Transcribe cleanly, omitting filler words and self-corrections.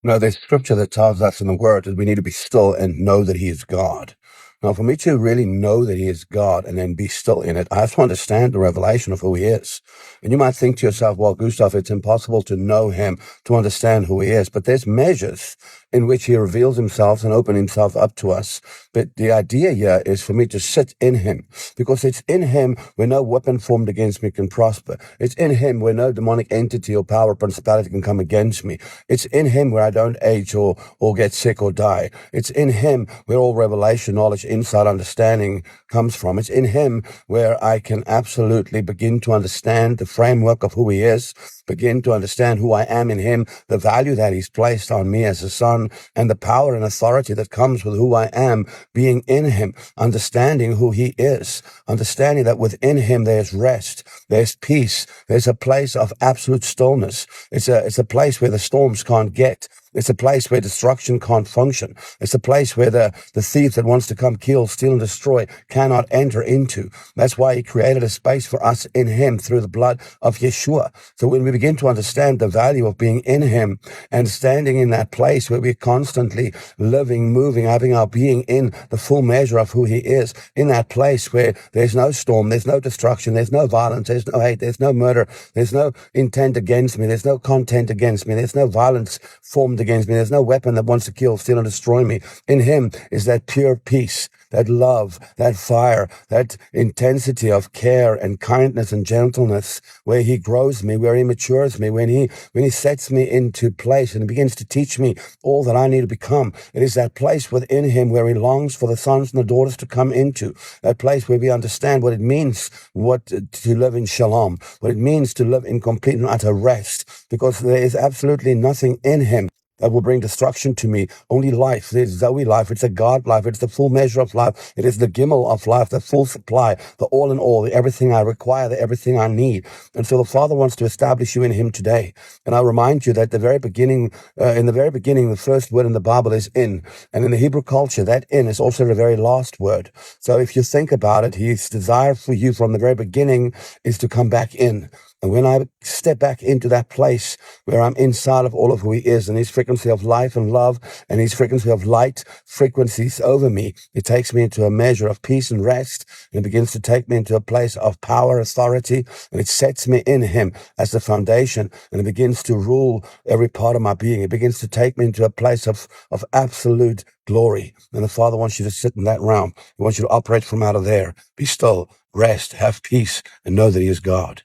No, there's scripture that tells us in the word that we need to be still and know that he is God. Now, for me to really know that he is God and then be still in it, I have to understand the revelation of who he is. And you might think to yourself, well, Gustav, it's impossible to know him, to understand who he is. But there's measures in which he reveals himself and opens himself up to us. But the idea here is for me to sit in him, because it's in him where no weapon formed against me can prosper. It's in him where no demonic entity or power or principality can come against me. It's in him where I don't age or get sick or die. It's in him where all revelation, knowledge, insight, understanding comes from. It's in him where I can absolutely begin to understand the framework of who he is, begin to understand who I am in him, the value that he's placed on me as a son, and the power and authority that comes with who I am being in him, understanding who he is, understanding that within him there's rest, there's peace, there's a place of absolute stillness. It's a place where the storms can't get. It's a place where destruction can't function. It's a place where the thief that wants to come kill, steal, and destroy cannot enter into. That's why he created a space for us in him through the blood of Yeshua. So when we begin to understand the value of being in him and standing in that place where we're constantly living, moving, having our being in the full measure of who he is, in that place where there's no storm, there's no destruction, there's no violence, there's no hate, there's no murder, there's no intent against me, there's no content against me, there's no violence formed against me. There's no weapon that wants to kill, steal, and destroy me. In him is that pure peace, that love, that fire, that intensity of care and kindness and gentleness, where he grows me, where he matures me, when he sets me into place and begins to teach me all that I need to become. It is that place within him where he longs for the sons and the daughters to come into, that place where we understand what it means, to live in shalom, what it means to live in complete and utter rest, because there is absolutely nothing in him that will bring destruction to me. Only life. There's Zoe life. It's a God life. It's the full measure of life. It is the gimel of life, the full supply, the all in all, the everything I require, the everything I need. And so the Father wants to establish you in him today. And I remind you that in the very beginning, the first word in the Bible is in. And in the Hebrew culture, that in is also the very last word. So if you think about it, his desire for you from the very beginning is to come back in. And when I step back into that place where I'm inside of all of who he is and his frequency of life and love and his frequency of light frequencies over me, it takes me into a measure of peace and rest, and it begins to take me into a place of power, authority, and it sets me in him as the foundation, and it begins to rule every part of my being. It begins to take me into a place of absolute glory. And the Father wants you to sit in that realm. He wants you to operate from out of there. Be still, rest, have peace, and know that he is God.